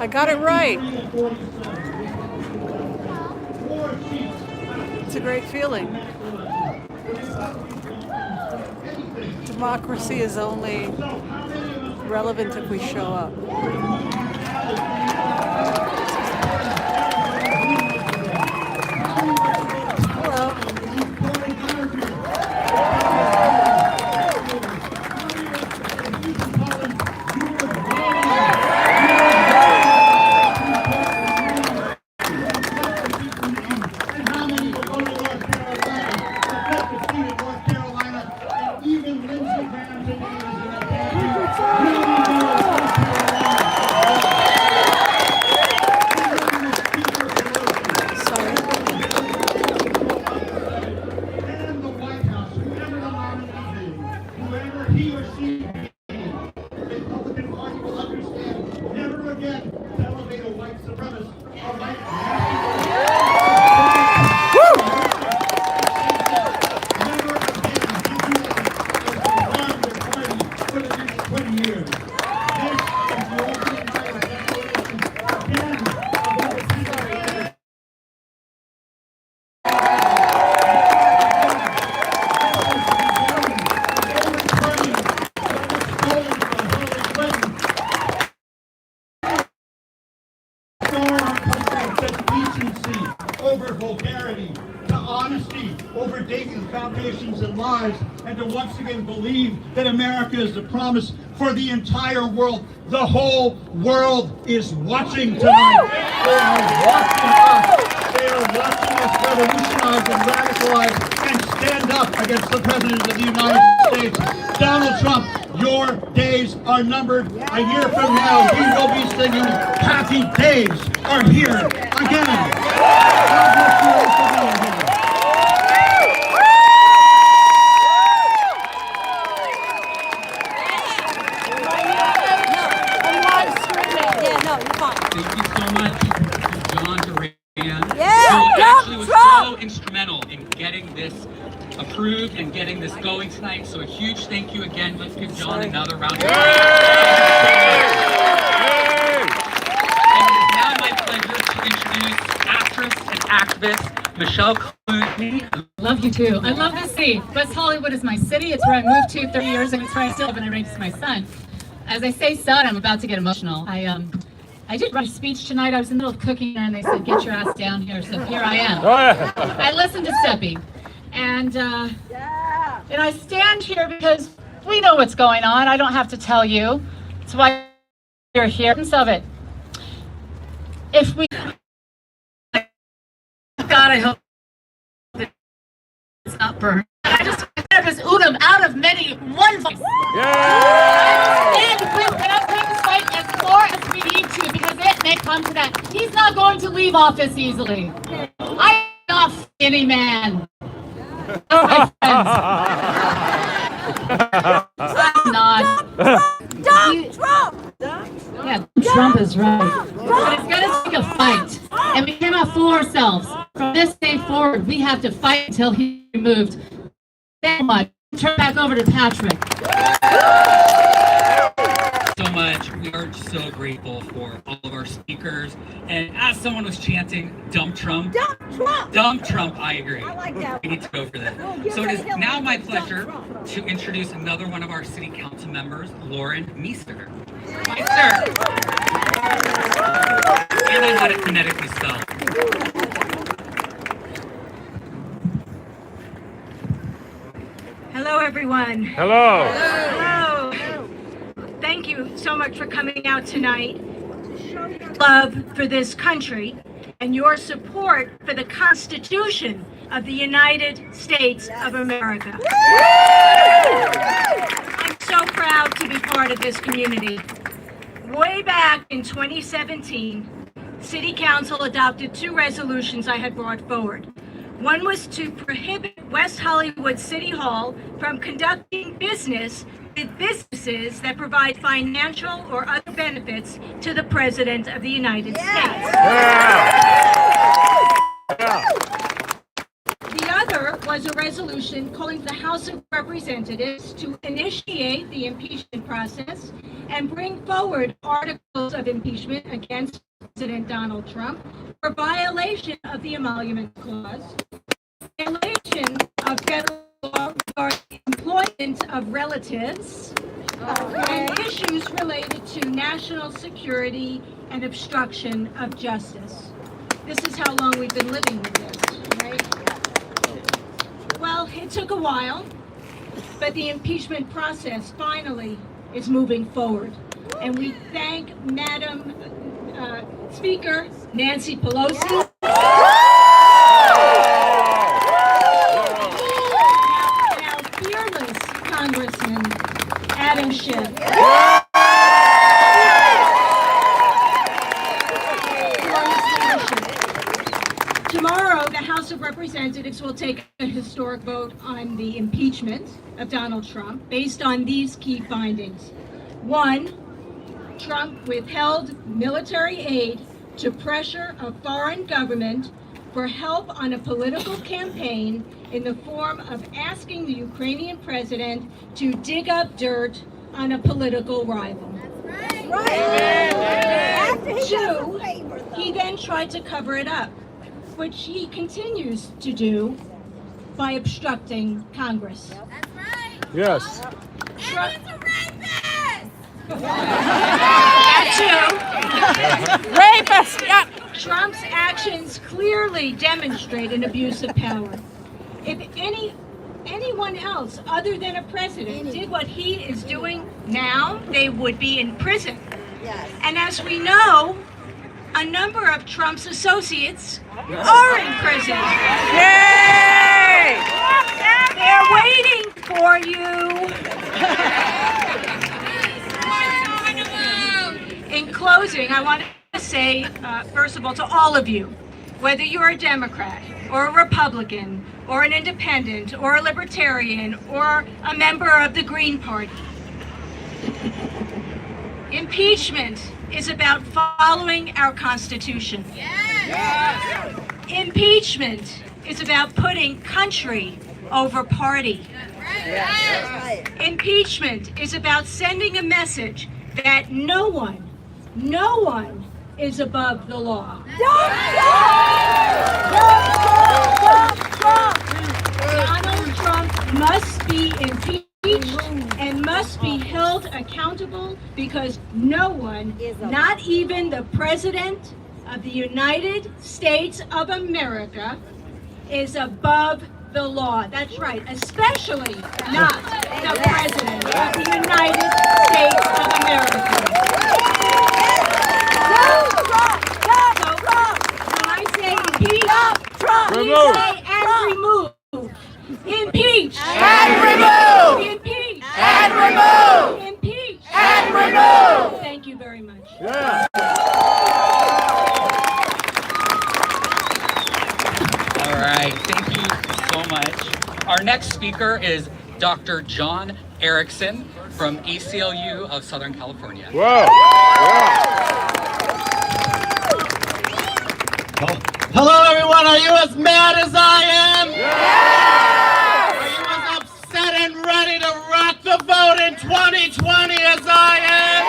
I got it right. It's a great feeling. Democracy is only relevant if we show up. Over vulgarity, to honesty, over dating foundations and lies, and to once again believe that America is the promise for the entire world. The whole world is watching tonight. They are watching us. They are watching us revolutionize and radicalize and stand up against the President of the United States. Donald Trump, your days are numbered. A year from now, we will be singing Happy Days Are Here Again. God bless you all for being here. Thank you so much, John Duran. Yeah, who actually was so instrumental in getting this approved and getting this going tonight. So a huge thank you again. Let's give John another round of applause. And it is now my pleasure to introduce actress and activist Michelle Clooney. I love you too. I love this city. West Hollywood is my city. It's where I moved to 30 years ago. It's where I still live and I raised my son. As I say son, I'm about to get emotional. I did write a speech tonight. I was in the middle of cooking and they said, get your ass down here. So here I am. I listened to Steppy. And I stand here because we know what's going on. I don't have to tell you. It's why you're here. Of it. If we, God, I hope that it's not burned. I just this Udom out of many, one voice. And I'm going to fight as far as we need to because it may come to that. He's not going to leave office easily. I'm not any man. My friends. I'm not. Dump Trump! Yeah, Trump is right. But it's going to take a fight. And we cannot fool ourselves. From this day forward, we have to fight until he's removed. So much. Turn back over to Patrick. So much. We are so grateful for all of our speakers. And as someone was chanting, dump Trump. Dump Trump! Dump Trump, I agree. I like that. We need to go for that. So it is now my pleasure to introduce another one of our city council members, Lauren Meester. Meester. And I had it phonetically spelled. Hello, everyone. Hello. Hello. Thank you so much for coming out tonight to show your love for this country and your support for the Constitution of the United States of America. I'm so proud to be part of this community. Way back in 2017, City Council adopted 2 resolutions I had brought forward. One was to prohibit West Hollywood City Hall from conducting business with businesses that provide financial or other benefits to the President of the United States. The other was a resolution calling for the House of Representatives to initiate the impeachment process and bring forward articles of impeachment against President Donald Trump for violation of the Emolument Clause, violation of federal law regarding employment of relatives, and issues related to national security and obstruction of justice. This is how long we've been living with this, right? Well, it took a while, but the impeachment process finally is moving forward. And we thank Madam Speaker Nancy Pelosi. Now fearless Congressman Adam Schiff. Tomorrow, the House of Representatives will take a historic vote on the impeachment of Donald Trump based on these key findings. 1, Trump withheld military aid to pressure a foreign government for help on a political campaign in the form of asking the Ukrainian president to dig up dirt on a political rival. Right. 2, he then tried to cover it up, which he continues to do by obstructing Congress. That's right. Yes. Trump, Rapist! Yep. Trump's actions clearly demonstrate an abuse of power. If anyone else other than a president did what he is doing now, they would be in prison. Yes. And as we know, a number of Trump's associates are in prison. Yay! They're waiting for you. In closing, I want to say, first of all, to all of you, whether you're a Democrat or a Republican or an independent or a libertarian or a member of the Green Party, impeachment is about following our Constitution. Yes. Impeachment is about putting country over party. Yes. Impeachment is about sending a message that no one is above the law. Donald Trump must be impeached and must be held accountable because no one, not even the President of the United States of America, is above the law. That's right, especially not the President of the United States of America. So when I say impeach, please say and remove. Impeach And remove! Impeach And remove! Impeach And remove! Thank you very much. Yeah. All right, thank you so much. Our next speaker is Dr. John Erickson from ACLU of Southern California. Wow. Hello, everyone. Are you as mad as I am? Yeah. Are you as upset and ready to rock the vote in 2020 as I am?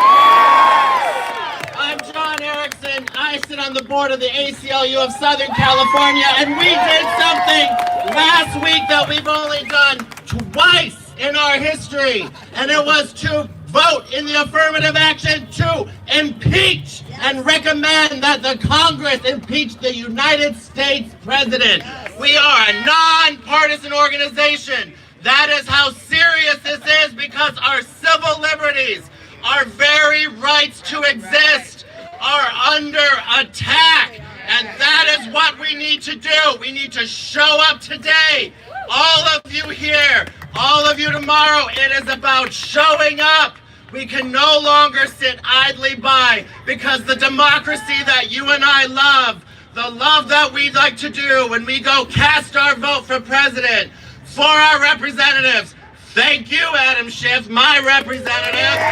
I'm John Erickson. I sit on the board of the ACLU of Southern California, and we did something last week that we've only done twice in our history, and it was to vote in the affirmative action to impeach and recommend that the Congress impeach the United States President. We are a non-partisan organization That is how serious this is, because our civil liberties, our very rights to exist, are under attack. And that is what we need to do. We need to show up today. All of you here, all of you tomorrow, it is about showing up. We can no longer sit idly by, because the democracy that you and I love, the love that we like to do when we go cast our vote for president, for our representatives. Thank you, Adam Schiff, my representative. It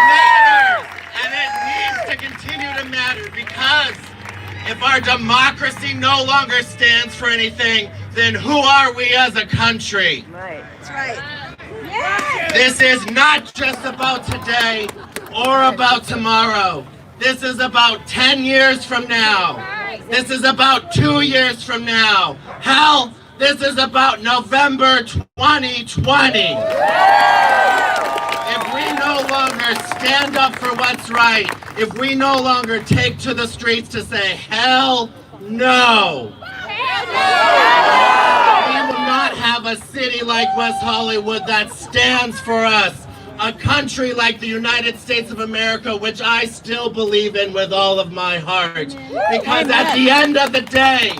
matters, and it needs to continue to matter, because if our democracy no longer stands for anything, then who are we as a country? Right. That's right. This is not just about today or about tomorrow. This is about 10 years from now. This is about 2 years from now. Hell, this is about November 2020. If we no longer stand up for what's right, if we no longer take to the streets to say, hell no. We will not have a city like West Hollywood that stands for us. A country like the United States of America, which I still believe in with all of my heart. Because at the end of the day,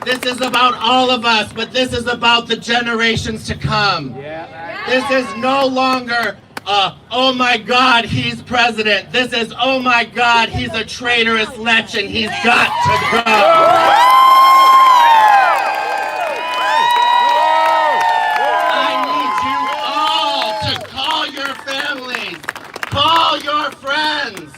this is about all of us, but this is about the generations to come. This is no longer, oh my God, he's president. This is, oh my God, he's a traitorous lech and he's got to go. Call your friends.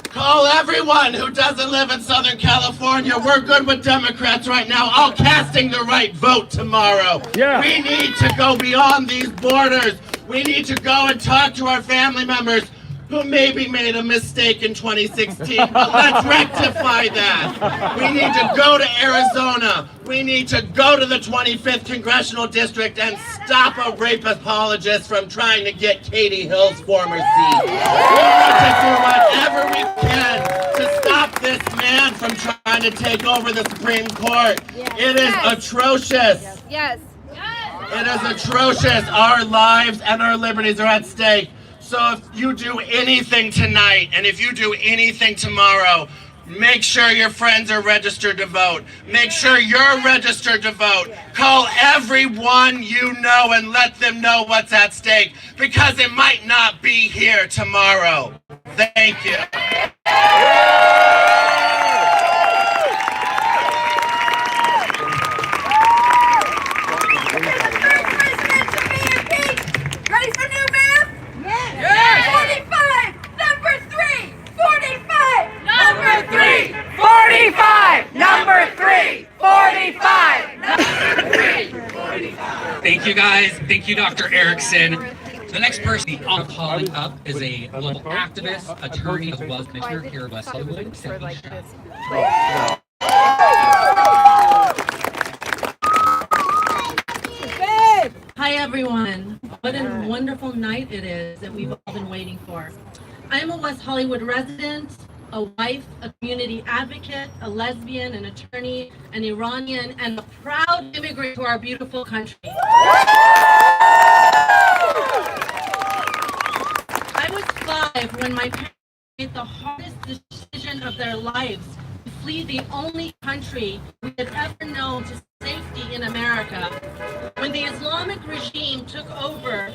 Call everyone who doesn't live in Southern California. We're good with Democrats right now, all casting the right vote tomorrow. Yeah. We need to go beyond these borders. We need to go and talk to our family members who maybe made a mistake in 2016, but let's rectify that. We need to go to Arizona. We need to go to the 25th Congressional District and stop a rape apologist from trying to get Katie Hill's former seat. We need to do whatever we can to stop this man from trying to take over the Supreme Court. It is atrocious. Yes. It is atrocious. Our lives and our liberties are at stake. So if you do anything tonight, and if you do anything tomorrow, make sure your friends are registered to vote. Make sure you're registered to vote. Call everyone you know and let them know what's at stake, because it might not be here tomorrow. Thank you. Ready for new math? Yes. 45. Number 3. 45. Number 3. 45. Number 3. 45. Number 3. 45. Thank you, guys. Thank you, Dr. Erickson. The next person on calling up is a local activist, attorney, as well as commissioner here in West Hollywood. Hi everyone. What a wonderful night it is that we've all been waiting for. I'm a West Hollywood resident, a wife, a community advocate, a lesbian, an attorney, an Iranian, and a proud immigrant to our beautiful country. I was 5 when my parents made the hardest decision of their lives to flee the only country we had ever known to safety in America. When the Islamic regime took over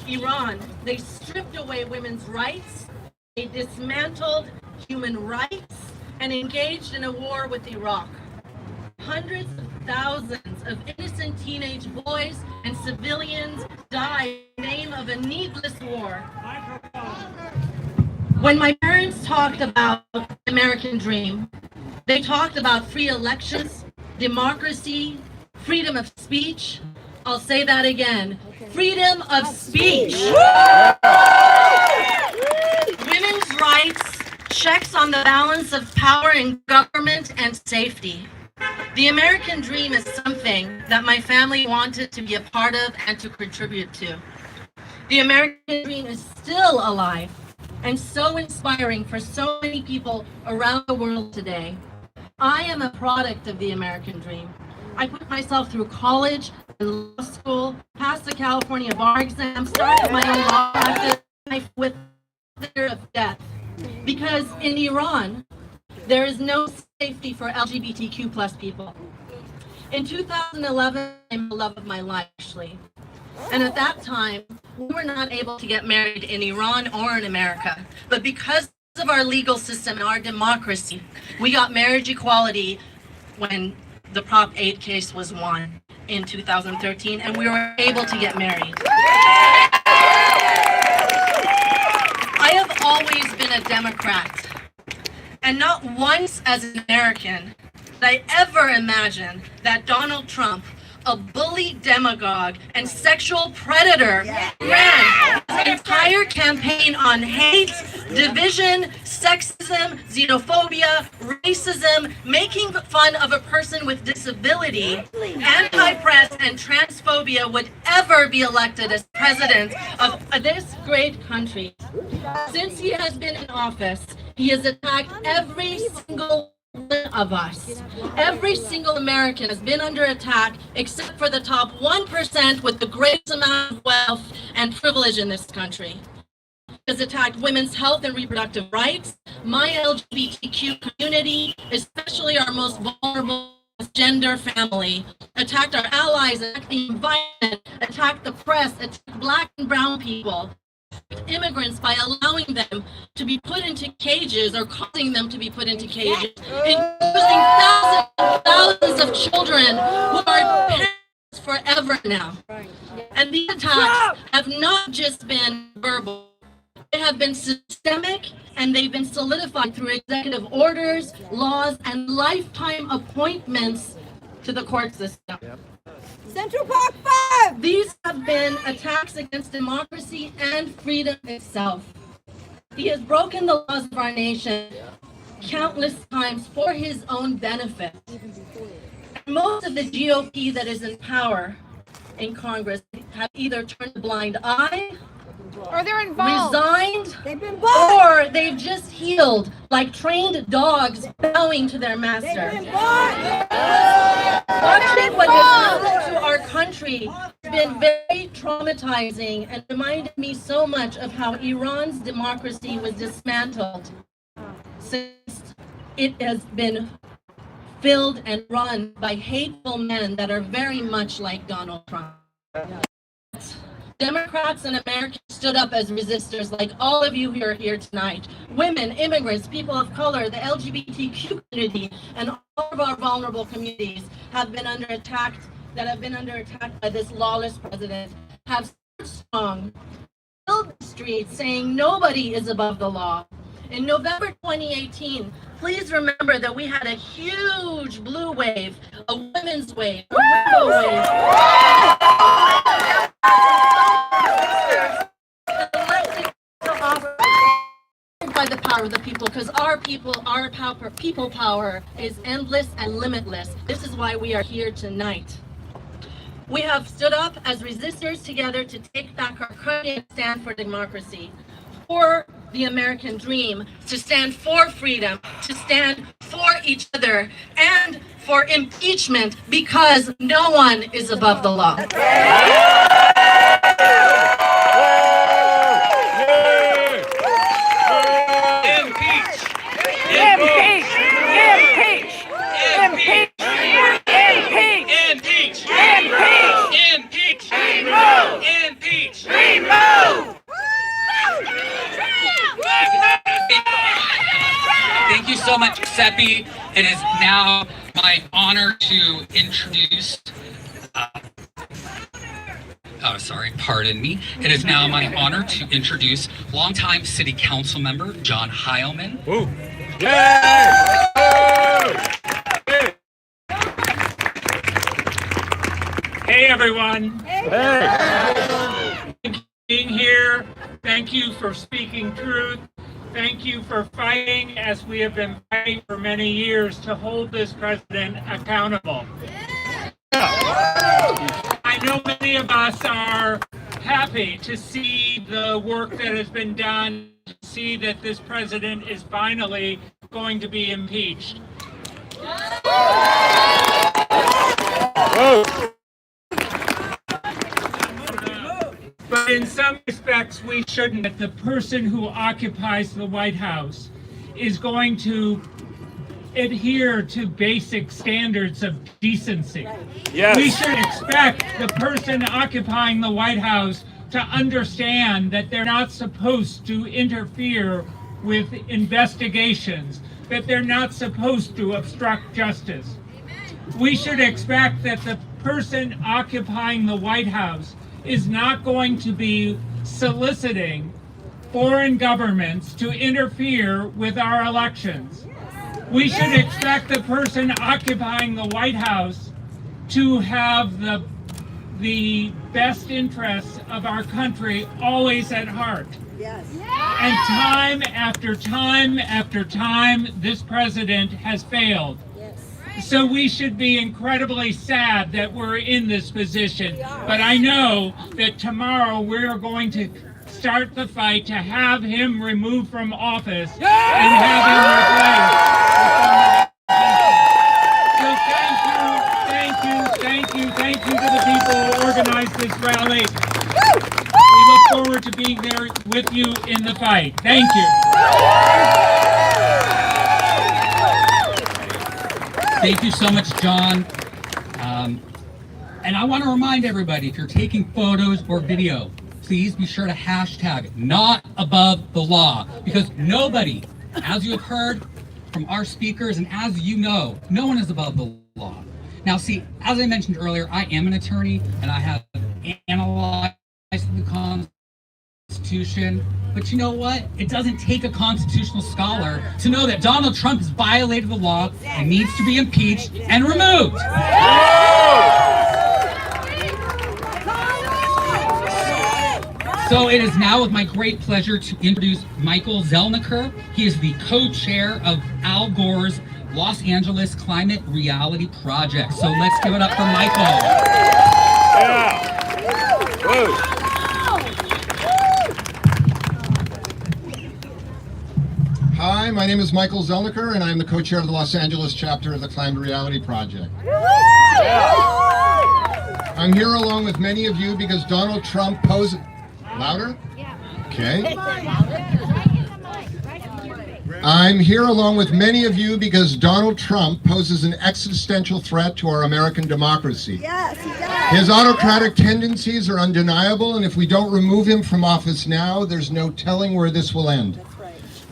Iran, they stripped away women's rights, they dismantled human rights, and engaged in a war with Iraq. Hundreds of thousands of innocent teenage boys and civilians died in the name of a needless war. When my parents talked about the American dream, they talked about free elections, democracy, freedom of speech. I'll say that again. Freedom of speech. Women's rights, checks on the balance of power in government, and safety. The American dream is something that my family wanted to be a part of and to contribute to. The American dream is still alive and so inspiring for so many people around the world today. I am a product of the American dream. I put myself through college, in law school, passed the California bar exam, started my own law practice life with fear of death. Because in Iran, there is no safety for LGBTQ plus people. In 2011, I met the love of my life, actually. And at that time, we were not able to get married in Iran or in America. But because of our legal system and our democracy, we got marriage equality when the Prop 8 case was won in 2013, and we were able to get married. I have always been a Democrat, and not once as an American did I ever imagine that Donald Trump, a bully demagogue and sexual predator, ran his entire campaign on hate, division, sexism, xenophobia, racism, making fun of a person with disability, anti-press, and transphobia would ever be elected as president of this great country. Since he has been in office, he has attacked every single one of us. Every single American has been under attack except for the top 1% with the greatest amount of wealth and privilege in this country. He has attacked women's health and reproductive rights, my LGBTQ community, especially our most vulnerable gender family, attacked our allies, attacked the environment, attacked the press, attacked Black and brown people, immigrants by allowing them to be put into cages or causing them to be put into cages, including thousands and thousands of children who are parents forever now. And these attacks have not just been verbal, they have been systemic, and they've been solidified through executive orders, laws, and lifetime appointments to the court system. Central Park 5! These have been attacks against democracy and freedom itself. He has broken the laws of our nation countless times for his own benefit. Most of the GOP that is in power in Congress have either turned a blind eye, Or they're involved. resigned, They've been bought! or they've just healed like trained dogs bowing to their master. They've been bought! Watching what has happened to our country has been very traumatizing and reminded me so much of how Iran's democracy was dismantled since it has been filled and run by hateful men that are very much like Donald Trump. Democrats and Americans stood up as resistors, like all of you who are here tonight. Women, immigrants, people of color, the LGBTQ community, and all of our vulnerable communities have been under attack, by this lawless president, have stood strong, filled the streets saying nobody is above the law. In November 2018, please remember that we had a huge blue wave, a women's wave, a rainbow wave. Elected to office by the power of the people, because our people, our power, people power is endless and limitless. This is why we are here tonight. We have stood up as resistors together to take back our country and stand for democracy, for the American dream, to stand for freedom, to stand for each other, and for impeachment, because no one is above the law. Thank you so much, Seppi. It is now my honor to introduce, pardon me. It is now my honor to introduce longtime City Council member John Heilman. Ooh. Yay! Hey everyone. Hey. Thank you for being here. Thank you for speaking truth. Thank you for fighting, as we have been fighting for many years, to hold this president accountable. I know many of us are happy to see the work that has been done, to see that this president is finally going to be impeached. in some respects we shouldn't. That the person who occupies the White House is going to adhere to basic standards of decency. Yes. We should expect the person occupying the White House to understand that they're not supposed to interfere with investigations, that they're not supposed to obstruct justice. We should expect that the person occupying the White House is not going to be soliciting foreign governments to interfere with our elections. We should expect the person occupying the White House to have the best interests of our country always at heart. Yes. And time after time after time, this president has failed. So we should be incredibly sad that we're in this position. But I know that tomorrow we're going to start the fight to have him removed from office and have him replaced. So thank you to the people who organized this rally. We look forward to being there with you in the fight. Thank you. Thank you so much, John. And I want to remind everybody, if you're taking photos or video, please be sure to hashtag not above the law, because nobody, as you have heard from our speakers and as you know, no one is above the law. Now see, as I mentioned earlier, I am an attorney and I have analyzed the Constitution, but you know what? It doesn't take a constitutional scholar to know that Donald Trump has violated the law and needs to be impeached and removed. So it is now with my great pleasure to introduce Michael Zelniker. He is the co-chair of Al Gore's Los Angeles Climate Reality Project. So let's give it up for Michael. Yeah. Woo. Hi, my name is Michael Zelniker, and I'm the co-chair of the Los Angeles chapter of the Climate Reality Project. I'm here along with many of you because Donald Trump poses... Louder? Okay. I'm here along with many of you because Donald Trump poses an existential threat to our American democracy. Yes, he does. His autocratic tendencies are undeniable, and if we don't remove him from office now, there's no telling where this will end.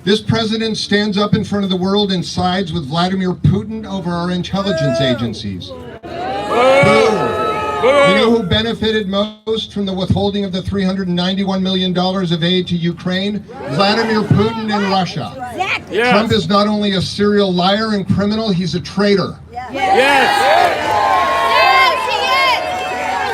This president stands up in front of the world and sides with Vladimir Putin over our intelligence agencies. Boom. You know who benefited most from the withholding of the $391 million of aid to Ukraine? Vladimir Putin and Russia. Exactly. Yes. Trump is not only a serial liar and criminal, he's a traitor. Yes. Yes.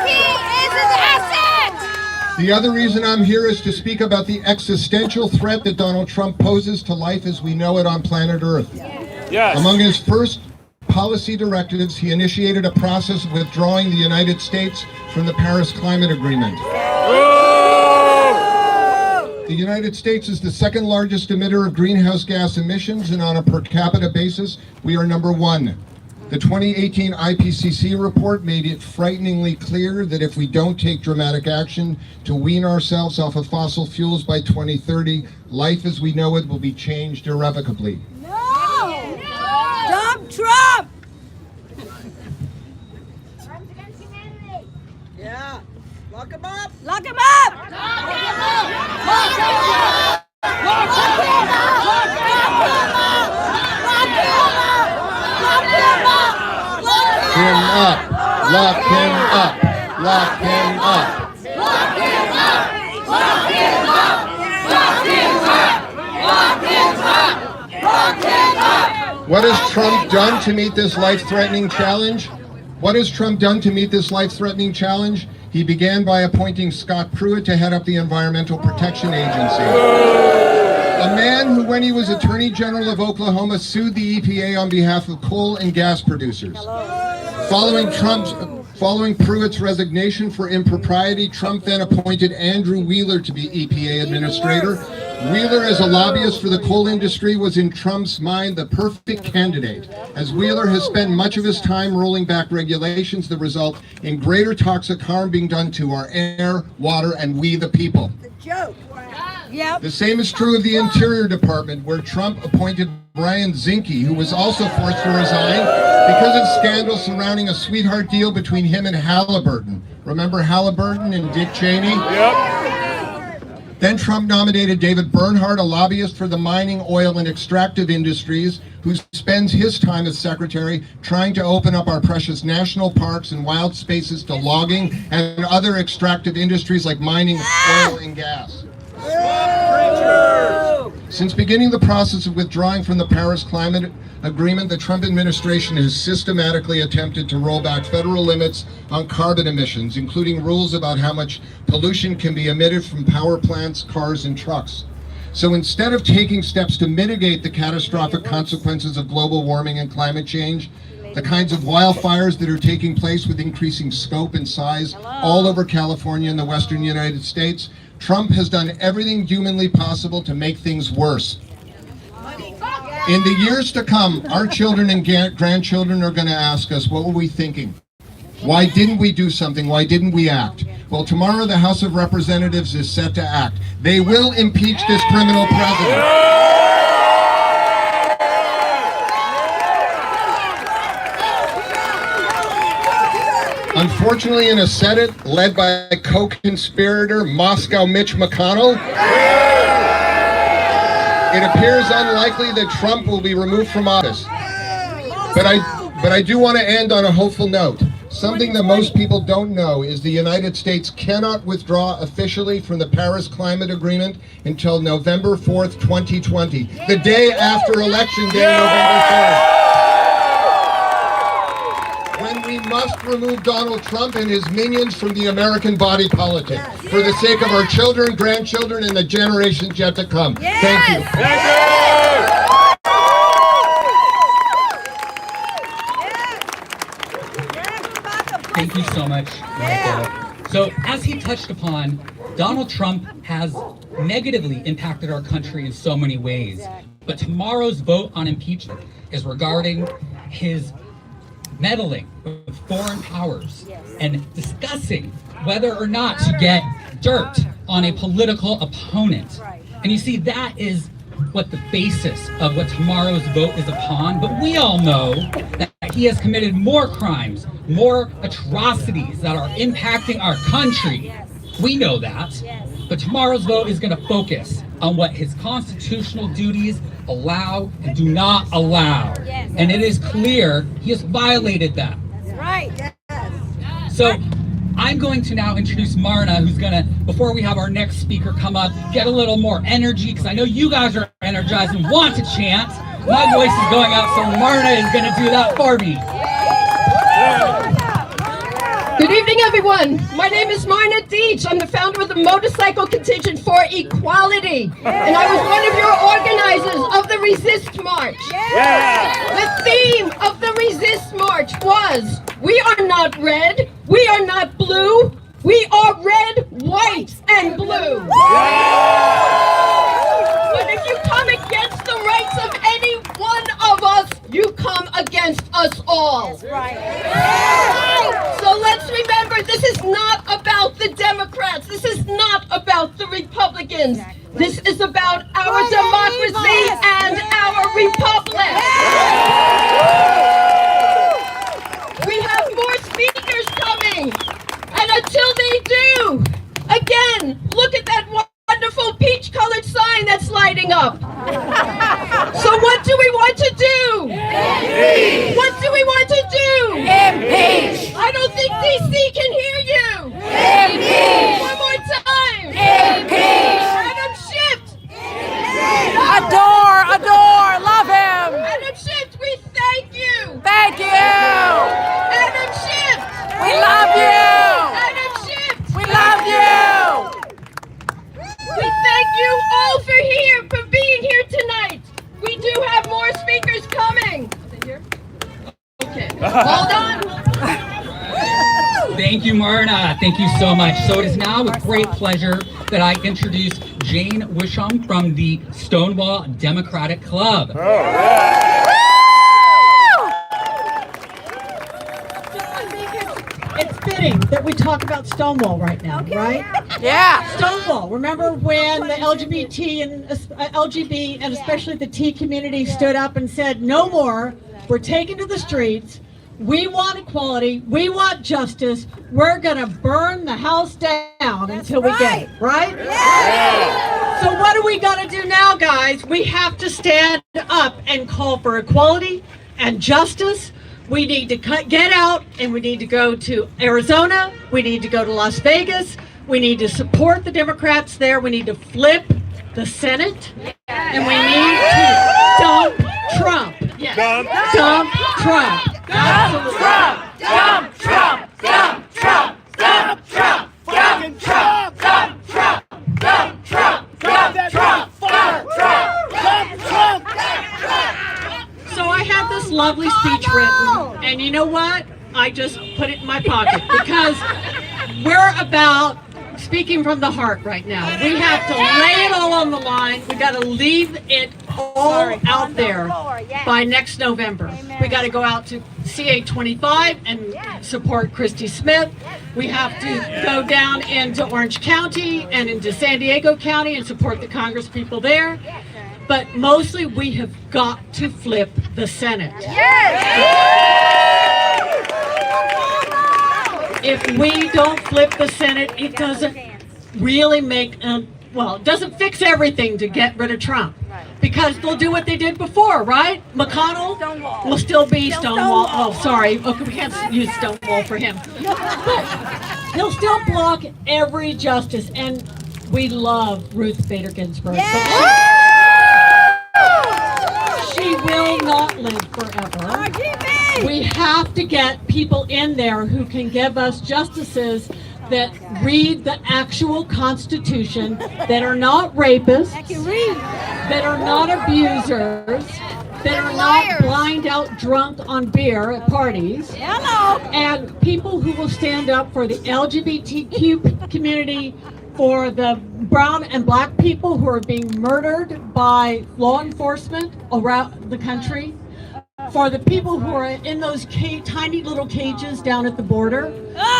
He is an asset. The other reason I'm here is to speak about the existential threat that Donald Trump poses to life as we know it on planet Earth. Yes. Among his first policy directives, he initiated a process of withdrawing the United States from the Paris Climate Agreement. The United States is the second largest emitter of greenhouse gas emissions, and on a per capita basis, we are number one. The 2018 IPCC report made it frighteningly clear that if we don't take dramatic action to wean ourselves off of fossil fuels by 2030, life as we know it will be changed irrevocably. Trump! Crimes against humanity. Yeah. Lock him up! Lock him up! Lock him up! Lock him up! Lock him up! Lock him up! Lock him up! Lock him up! Lock him up! Lock him up! Lock him up! Lock him up! Lock him up! Lock him up! What has Trump done to meet this life-threatening challenge? What has Trump done to meet this life-threatening challenge? He began by appointing Scott Pruitt to head up the Environmental Protection Agency. A man who, when he was Attorney General of Oklahoma, sued the EPA on behalf of coal and gas producers. Following Trump's Following Pruitt's resignation for impropriety, Trump then appointed Andrew Wheeler to be EPA administrator. Wheeler, as a lobbyist for the coal industry, was in Trump's mind the perfect candidate, as Wheeler has spent much of his time rolling back regulations that result in greater toxic harm being done to our air, water, and we the people. Joke. Yep. The same is true of the Interior Department, where Trump appointed Brian Zinke, who was also forced to resign because of scandals surrounding a sweetheart deal between him and Halliburton. Remember Halliburton and Dick Cheney? Yep. Then Trump nominated David Bernhardt, a lobbyist for the mining, oil, and extractive industries, who spends his time as secretary trying to open up our precious national parks and wild spaces to logging and other extractive industries like mining, oil, and gas. Since beginning the process of withdrawing from the Paris Climate Agreement, the Trump administration has systematically attempted to roll back federal limits on carbon emissions, including rules about how much pollution can be emitted from power plants, cars, and trucks. So instead of taking steps to mitigate the catastrophic consequences of global warming and climate change, the kinds of wildfires that are taking place with increasing scope and size all over California and the western United States, Trump has done everything humanly possible to make things worse. In the years to come, our children and grandchildren are going to ask us, what were we thinking? Why didn't we do something? Why didn't we act? Well, tomorrow the House of Representatives is set to act. They will impeach this criminal president. Unfortunately, in a Senate led by co-conspirator Moscow Mitch McConnell, it appears unlikely that Trump will be removed from office. But I do want to end on a hopeful note. Something that most people don't know is the United States cannot withdraw officially from the Paris Climate Agreement until November 4th, 2020, the day after Election Day, November 3rd. When we must remove Donald Trump and his minions from the American body politic for the sake of our children, grandchildren, and the generations yet to come. Thank you. Thank you. Thank you so much, Michael. So, as he touched upon, Donald Trump has negatively impacted our country in so many ways. But tomorrow's vote on impeachment is regarding his meddling with foreign powers and discussing whether or not to get dirt on a political opponent. And you see, that is what the basis of what tomorrow's vote is upon. But we all know that he has committed more crimes, more atrocities that are impacting our country. We know that. But tomorrow's vote is going to focus on what his constitutional duties allow and do not allow. And it is clear he has violated that. So I'm going to now introduce Marna, who's going to, before we have our next speaker come up, get a little more energy, because I know you guys are energized and want to chant. My voice is going out, so Marna is going to do that for me. Good evening, everyone. My name is Marna Deach. I'm the founder of the Motorcycle Contingent for Equality. And I was one of your organizers of the Resist March. The theme of the Resist March was, we are not red, we are not blue, we are red, white, and blue. But if you come against the rights of any one of us, you come against us all. So let's remember, this is not about the Democrats. This is not about the Republicans. This is about our democracy and our republic. We have more speakers coming. And until they do, again, look at that wonderful peach-colored sign that's lighting up. So what do we want to do? Impeach. What do we want to do? Impeach. I don't think DC can hear you. Impeach. One more time. Impeach. Adam Schiff. Adore, love him. Adam Schiff, we thank Thank you, Myrna. Thank you so much. So it is now with great pleasure that I introduce Jane Wisham from the Stonewall Democratic Club. It's fitting that we talk about Stonewall right now, right? Yeah. Stonewall. Remember when the LGBT and especially the T community stood up and said, "No more. We're taking to the streets. We want equality. We want justice. We're gonna burn the house down until we get it." Right? Yeah. So what do we gotta do now, guys? We have to stand up and call for equality and justice. We need to get out, and we need to go to Arizona. We need to go to Las Vegas. We need to support the Democrats there. We need to flip the Senate, and we need to dump Trump. Yes. Dump Trump. Absolutely. Dump Trump! Dump Trump! Dump Trump! Dump Trump! Dump Trump! Dump Trump! Dump Trump! Dump Trump! So I have this lovely speech written, and you know what? I just put it in my pocket because we're about speaking from the heart right now. We have to lay it all on the line. We got to leave it all out there by next November. We got to go out to CA 25 and support Christy Smith. We have to go down into Orange County and into San Diego County and support the Congress people there. But mostly we have got to flip the Senate. If we don't flip the Senate, it doesn't really make, well, it doesn't fix everything to get rid of Trump. Because they'll do what they did before, right? McConnell will still be Stonewall. Oh, sorry. Okay, we can't use Stonewall for him. But he'll still block every justice. And we love Ruth Bader Ginsburg. She will not live forever. We have to get people in there who can give us justices that read the actual Constitution, that are not rapists, that are not abusers, that are not blind out drunk on beer at parties, and people who will stand up for the LGBTQ community, for the brown and black people who are being murdered by law enforcement around the country, for the people who are in those tiny little cages down at the border,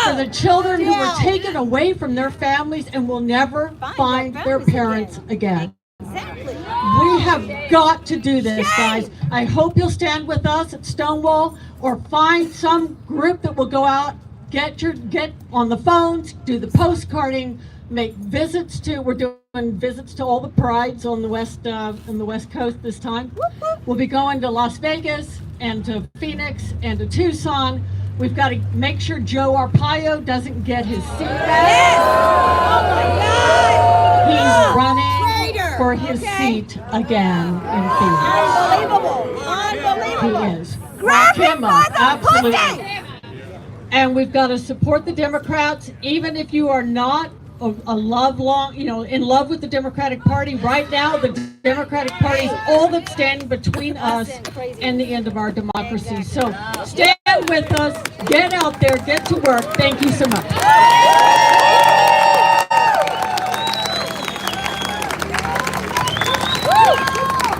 for the children who were taken away from their families and will never find their parents again. We have got to do this, guys. I hope you'll stand with us at Stonewall, or find some group that will go out, get on the phones, do the postcarding, make visits to, we're doing visits to all the prides on the West Coast this time. We'll be going to Las Vegas and to Phoenix and to Tucson. We've got to make sure Joe Arpaio doesn't get his seat back. He's running for his seat again in Phoenix. Unbelievable. He is. Grab him up. Absolutely. And we've got to support the Democrats, even if you are not in love with the Democratic Party. Right now, the Democratic Party is all that's standing between us and the end of our democracy. So stand with us, get out there, get to work. Thank you so much.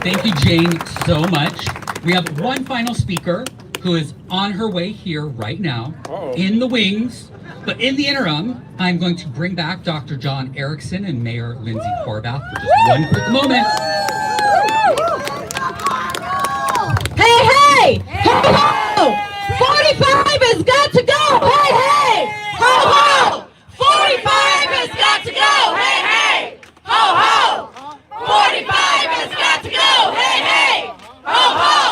Thank you, Jane, so much. We have one final speaker who is on her way here right now, in the wings. But in the interim, I'm going to bring back Dr. John Erickson and Mayor Lindsay Horvath for just one quick moment. Hey! Ho ho! 45 has got to go! Hey! Ho ho! 45 has got to go! Hey! Ho ho! 45 has got to go! Hey! Ho ho!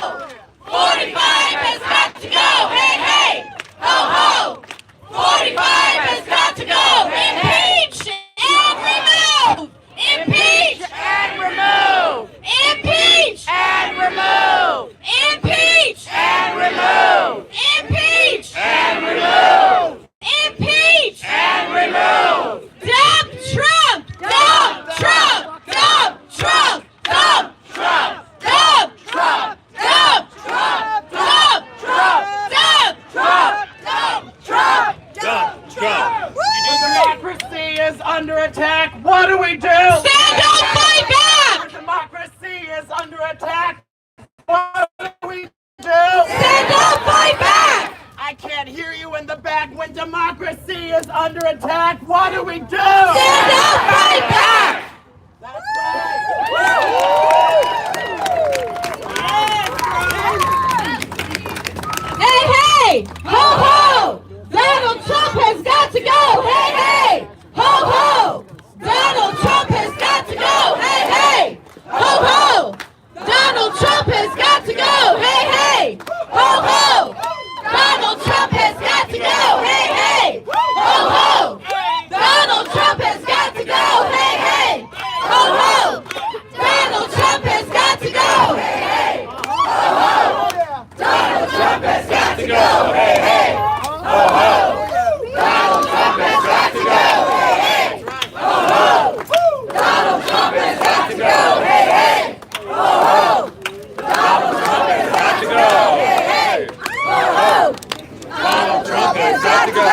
45 has got to go! Hey! Ho ho! 45 has got to go! Impeach and remove! Impeach and remove! Impeach and remove! Impeach and remove! Impeach and under attack. What do we do? Stand up, fight back! Our democracy is under attack. What do we do? Stand up, fight back! I can't hear you in the back. When democracy is under attack, what do we do? Stand up, fight back! That's right. Hey, hey! Ho, ho! Donald Trump has got to go! Hey, hey! Ho, ho! Donald Trump has got to go! Hey, hey! Ho, ho! Donald Trump has got to go! Hey, hey! Ho, ho! Donald Trump has got to go! Hey, hey! Ho, ho! Donald Trump has got to go! Hey, hey! Ho, ho! Donald Trump has got to go! Hey, hey! Ho, ho! Donald Trump has got to go! Hey, hey! Ho, ho! Donald Trump has got to go! Hey, hey! Ho, ho! Donald Trump has got to go! Hey, hey! Ho, ho! Donald Trump has got to go! Hey, hey! Ho, ho! Donald Trump has got to go!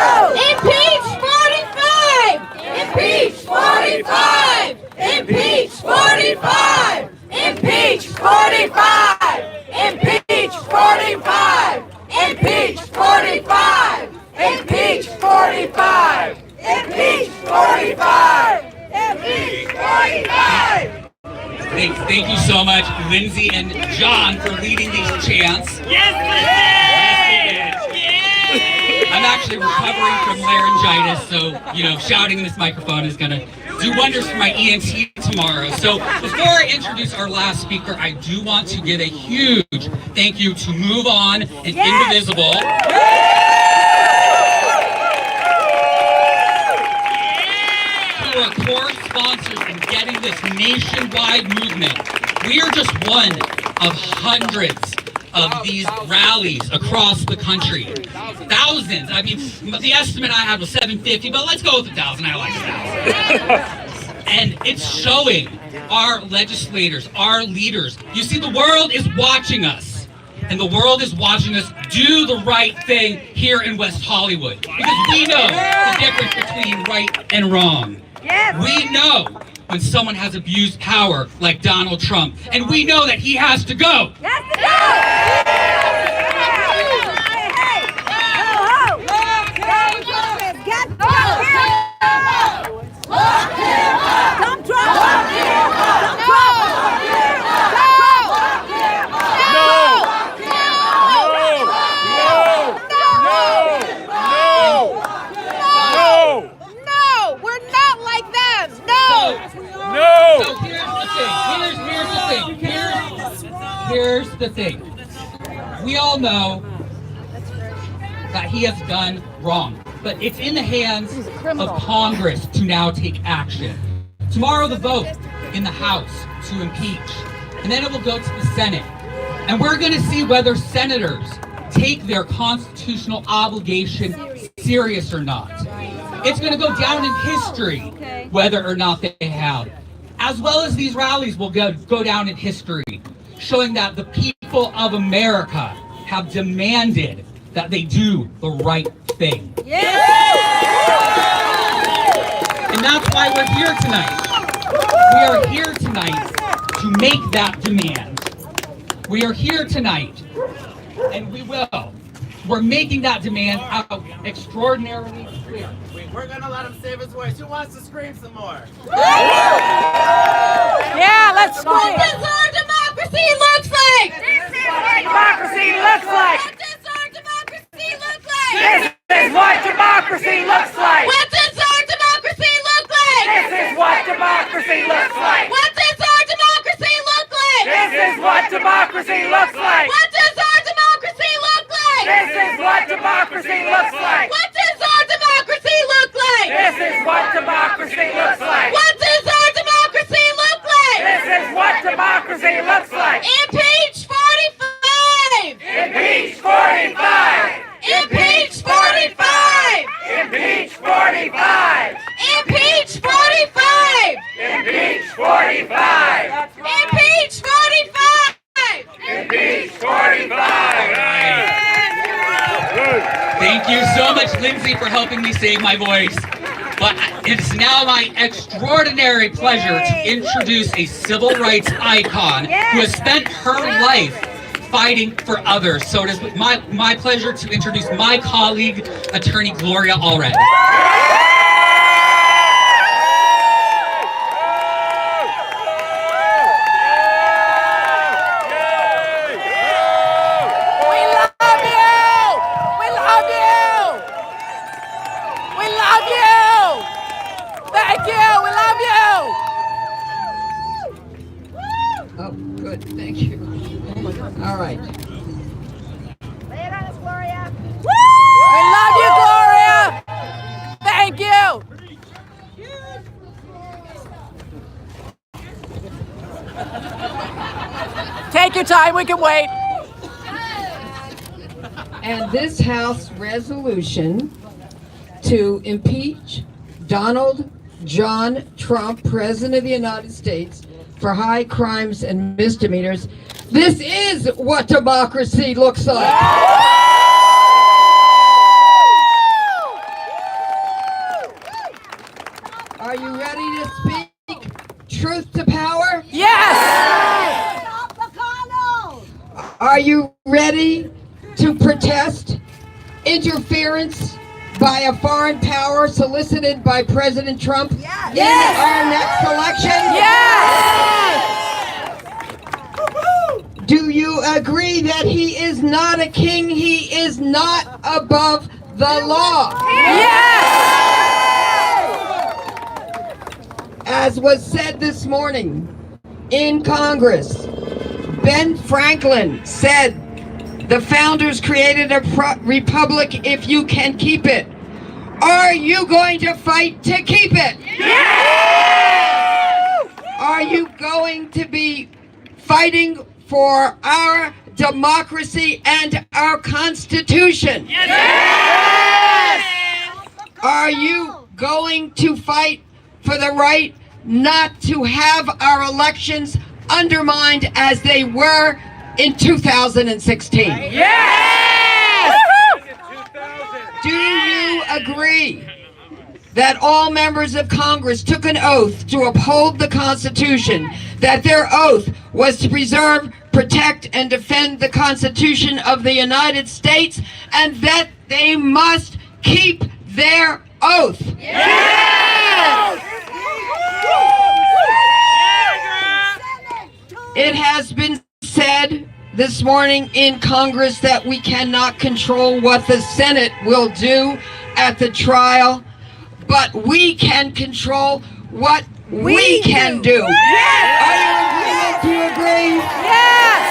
Impeach 45! Impeach 45! Impeach 45! Impeach 45! Impeach 45! Impeach 45! Impeach 45! Impeach 45! Thank you so much, Lindsay and John, for leading these chants. Yes, I'm actually recovering from laryngitis, so, shouting in this microphone is going to do wonders for my ENT tomorrow. So before I introduce our last speaker, I do want to give a huge thank you to Move On and Indivisible. Who are core sponsors in getting this nationwide movement. We are just one of hundreds of these rallies across the country. Thousands. I mean, the estimate I had was 750, but let's go with 1,000. I like 1,000. And it's showing our legislators, our leaders. You see, the world is watching us. And the world is watching us do the right thing here in West Hollywood. Because we know the difference between right and wrong. We know when someone has abused power like Donald Trump. And we know that he has to go. Here's the thing. We all know that he has done wrong, but it's in the hands of Congress to now take action. Tomorrow the vote in the House to impeach, and then it will go to the Senate. And we're going to see whether senators take their constitutional obligation serious or not. It's going to go down in history whether or not they have. As well as these rallies will go down in history, showing that the people of America have demanded that they do the right thing. And that's why we're here tonight. We are here tonight to make that demand. We are here tonight, and we will. We're making that demand out extraordinarily clear. Wait, we're gonna let him save his voice. Who wants to scream some more? Yeah, let's scream. What does our democracy looks like? This is what democracy looks like. What does our democracy look like? This is what democracy looks like. What does our democracy look like? This is what democracy looks like. What does our democracy look like? This is what democracy looks like. What does our democracy look like? This is what democracy looks like. What does our democracy look like? This is what democracy looks like. What does our democracy look like? This is what democracy looks like. Impeach 45! Impeach 45! Impeach 45! Impeach 45! Impeach 45! Impeach 45! Impeach 45! Impeach 45! Thank you so much, Lindsay, for helping me save my voice. But it's now my extraordinary pleasure to introduce a civil rights icon who has spent her life fighting for others. So it is my pleasure to introduce my colleague, Attorney Gloria Allred. Oh, good. Thank you. All right. Lay it on us, Gloria. We love you, Gloria. Thank you. Take your time. We can wait. And this House resolution to impeach Donald John Trump, President of the United States, for high crimes and misdemeanors. This is what democracy looks like. Are you ready to speak truth to power? Yes! Are you ready to protest interference by a foreign power solicited by President Trump in our next election? Yes! Do you agree that he is not a king? He is not above the law. Yes! As was said this morning in Congress, Ben Franklin said, "The founders created a republic if you can keep it." Are you going to fight to keep it? Yes! Are you going to be fighting for our democracy and our Constitution? Yes! Are you going to fight for the right not to have our elections undermined as they were in 2016? Yes! Do you agree that all members of Congress took an oath to uphold the Constitution, that their oath was to preserve, protect, and defend the Constitution of the United States, and that they must keep their oath? Yes! It has been said this morning in Congress that we cannot control what the Senate will do at the trial, but we can control what we can do. Yes! Are you in agreement to agree? Yes!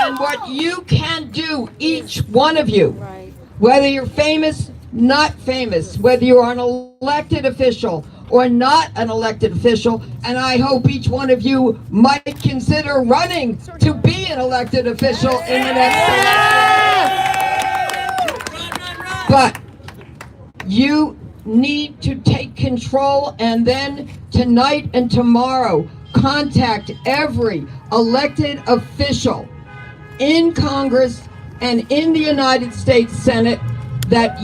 And what you can do, each one of you, whether you're famous, not famous, whether you're an elected official or not an elected official, and I hope each one of you might consider running to be an elected official in the next election. But you need to take control, and then tonight and tomorrow contact every elected official in Congress and in the United States Senate that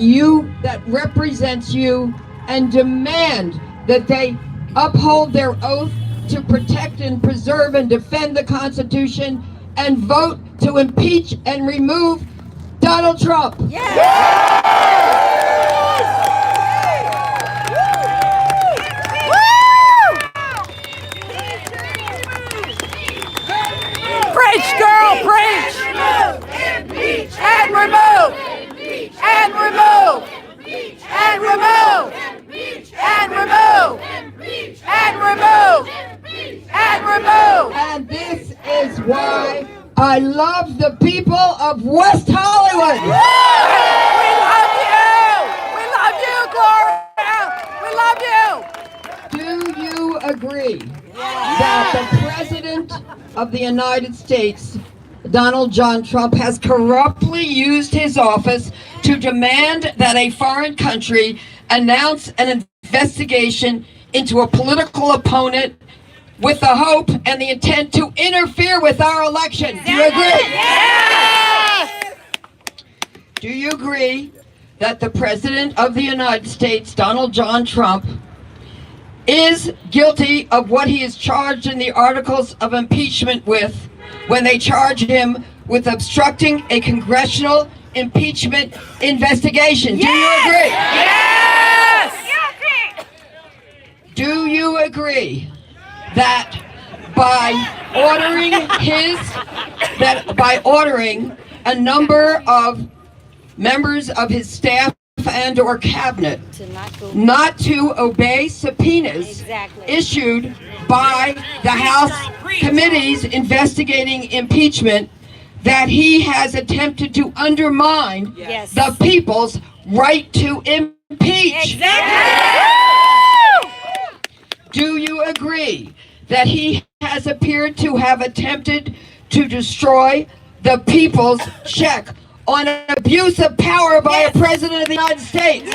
represents you, and demand that they uphold their oath to protect and preserve and defend the Constitution, and vote to impeach and remove Donald Trump. Preach, girl, preach! Impeach and remove! And remove! And remove! And remove! And remove! And remove! And this is why I love the people of West Hollywood. We love you! We love you, Gloria! We love you! Do you agree that the President of the United States, Donald John Trump, has corruptly used his office to demand that a foreign country announce an investigation into a political opponent with the hope and the intent to interfere with our election? Do you agree? Yes! Do you agree that the President of the United States, Donald John Trump, is guilty of what he is charged in the articles of impeachment with when they charge him with obstructing a congressional impeachment investigation. Do you agree? Yes! Do you agree that by ordering a number of members of his staff and or cabinet not to obey subpoenas issued by the House committees investigating impeachment, that he has attempted to undermine the people's right to impeach? Do you agree that he has appeared to have attempted to destroy the people's check on an abuse of power by a president of the United States?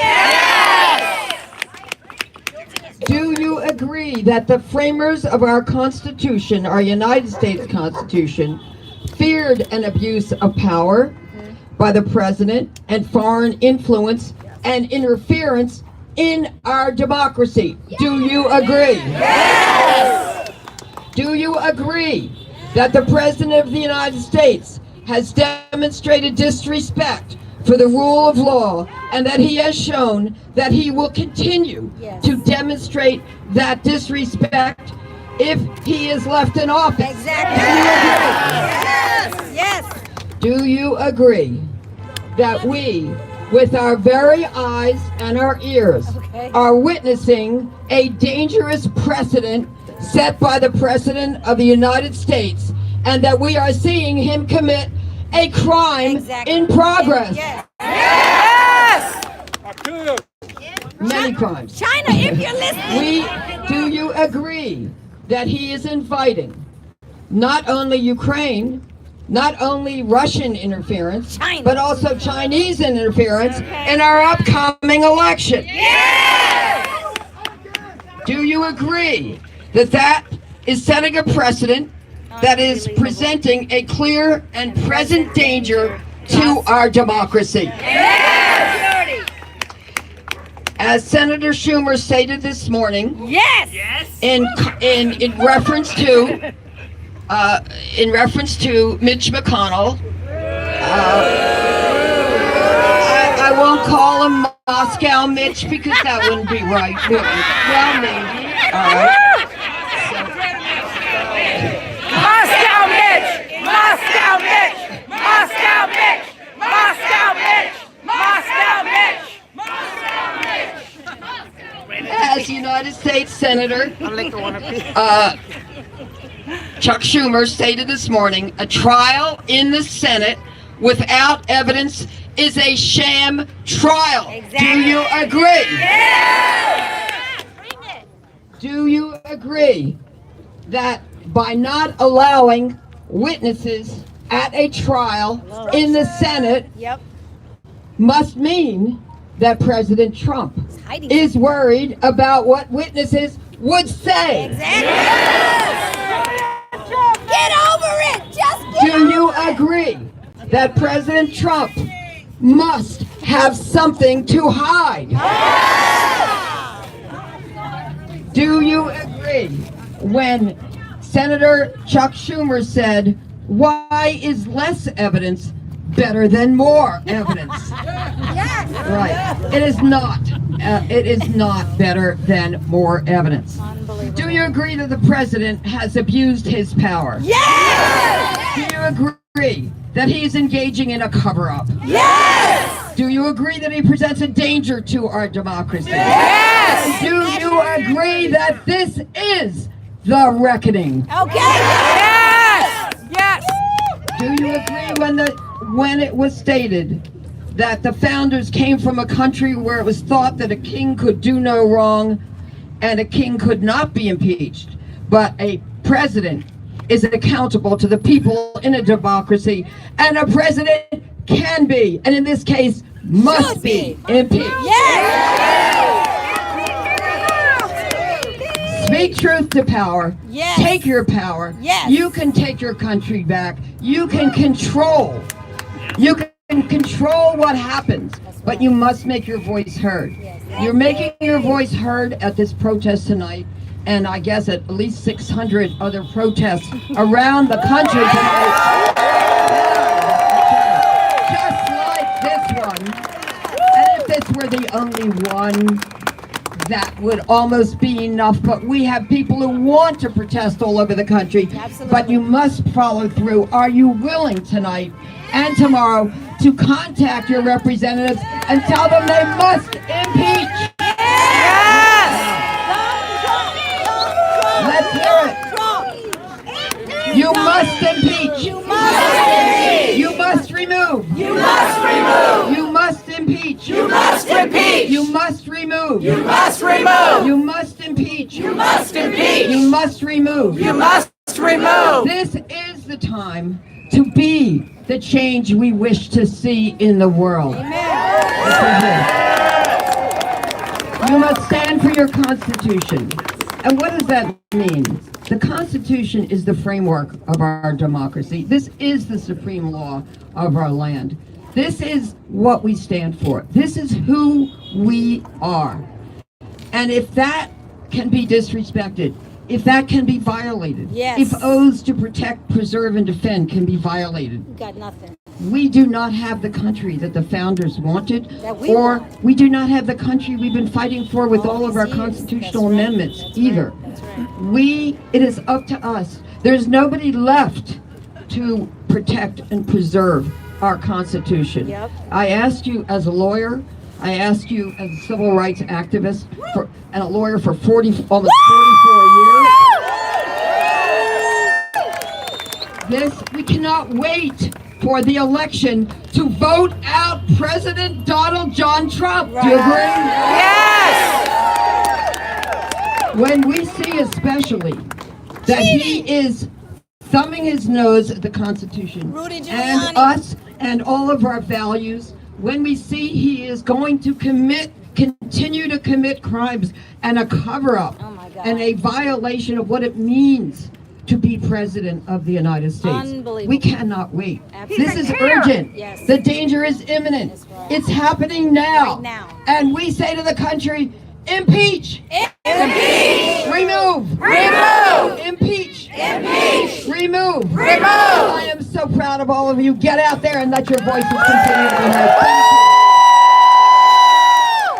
Do you agree that the framers of our Constitution, our United States Constitution, feared an abuse of power by the president and foreign influence and interference in our democracy? Do you agree? Do you agree that the President of the United States has demonstrated disrespect for the rule of law, and that he has shown that he will continue to demonstrate that disrespect if he is left in office? Do you agree that we, with our very eyes and our ears, are witnessing a dangerous precedent set by the President of the United States, and that we are seeing him commit a crime in progress? Many crimes. China, if you're listening. Do you agree that he is inviting not only Ukraine, not only Russian interference, but also Chinese interference in our upcoming election? Do you agree that that is setting a precedent that is presenting a clear and present danger to our democracy? As Senator Schumer stated this morning, in reference to Mitch McConnell, I won't call him Moscow Mitch because that wouldn't be right. Well, maybe. All right. Moscow Mitch! Moscow Mitch! Moscow Mitch! Moscow Mitch! Moscow Mitch! As United States Senator Chuck Schumer stated this morning, a trial in the Senate without evidence is a sham trial. Do you agree? Do you agree that by not allowing witnesses at a trial in the Senate must mean that President Trump is worried about what witnesses would say? Get over it! Just get Do you agree that President Trump must have something to hide? Do you agree when Senator Chuck Schumer said, "Why is less evidence better than more evidence?" Right. It is not. It is not better than more evidence. Do you agree that the president has abused his power? Do you agree that he's engaging in a cover-up? Do you agree that he presents a danger to our democracy? Do you agree that this is the reckoning? Do you agree when it was stated that the founders came from a country where it was thought that a king could do no wrong and a king could not be impeached, but a president is accountable to the people in a democracy, and a president can be, and in this case, must be impeached? Speak truth to power. Take your power. You can take your country back. You can control. You can can control what happens, but you must make your voice heard. You're making your voice heard at this protest tonight, and I guess at least 600 other protests around the country tonight. Just like this one. And if this were the only one, that would almost be enough, but we have people who want to protest all over the country. Absolutely. But you must follow through. Are you willing tonight and tomorrow to contact your representatives and tell them they must impeach? Yes! Let's hear it. You must impeach. You must impeach. You must remove. You must remove. You must impeach. You must impeach. You must remove. You must remove. You must impeach. You must impeach. You must remove. You must remove. This is the time to be the change we wish to see in the world. Amen. You must stand for your Constitution. And what does that mean? The Constitution is the framework of our democracy. This is the supreme law of our land. This is what we stand for. This is who we are. And if that can be disrespected, if that can be violated, yes. If oaths to protect, preserve, and defend can be violated, We got nothing. we do not have the country that the founders wanted, That we or want. we do not have the country we've been fighting for with all of our these years. constitutional That's right. amendments That's either. right. That's right. It is up to us. There's nobody left to protect and preserve our Constitution. Yep. I asked you as a lawyer, I asked you as a civil rights activist, and a lawyer for almost 44 years. We cannot wait for the election to vote out President Donald John Trump. Right. Do you agree? Yes! When we see especially that he is thumbing his nose at the Constitution Rudy Giuliani. and us and all of our values, when we see he is going to continue to commit crimes and a cover-up Oh my God. and a violation of what it means to be president of the United States. Unbelievable. We cannot wait. Absolutely. This is urgent. Yes. The danger is imminent. That's right. It's happening now. Right now. And we say to the country, impeach! Impeach! Remove! Remove! Impeach! Impeach! Remove! Remove! I am so proud of all of you. Get out there and let your voices continue to be heard. Thank you.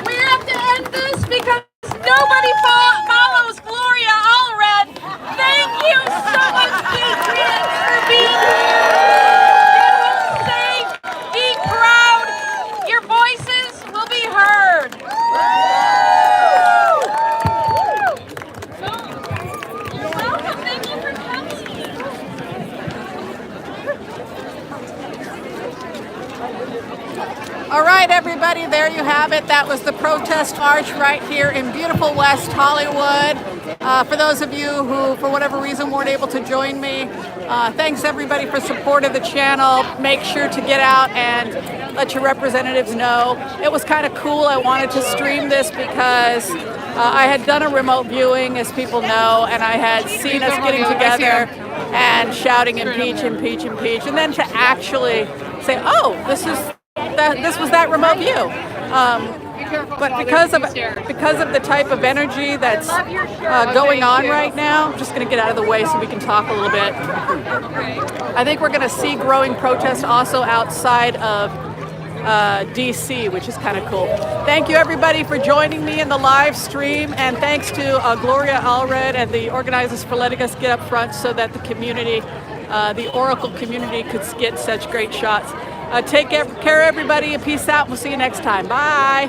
We have to end this because nobody follows Gloria Allred. Thank you so much, patriots, for being here. Get home safe. Be proud. Your voices will be heard. You're welcome. Thank you for coming. All right, everybody, there you have it. That was the protest march right here in beautiful West Hollywood. For those of you who, for whatever reason, weren't able to join me, thanks everybody for support of the channel. Make sure to get out and let your representatives know. It was kind of cool. I wanted to stream this because I had done a remote viewing, as people know, and I had seen us getting together and shouting impeach, impeach, impeach, and then to actually say, oh, this was that remote view. But because of the type of energy that's going on right now, I'm just going to get out of the way so we can talk a little bit. I think we're going to see growing protests also outside of DC, which is kind of cool. Thank you everybody for joining me in the live stream, and thanks to Gloria Allred and the organizers for letting us get up front so that the community, the Oracle community, could get such great shots. Take care everybody, and peace out. We'll see you next time. Bye.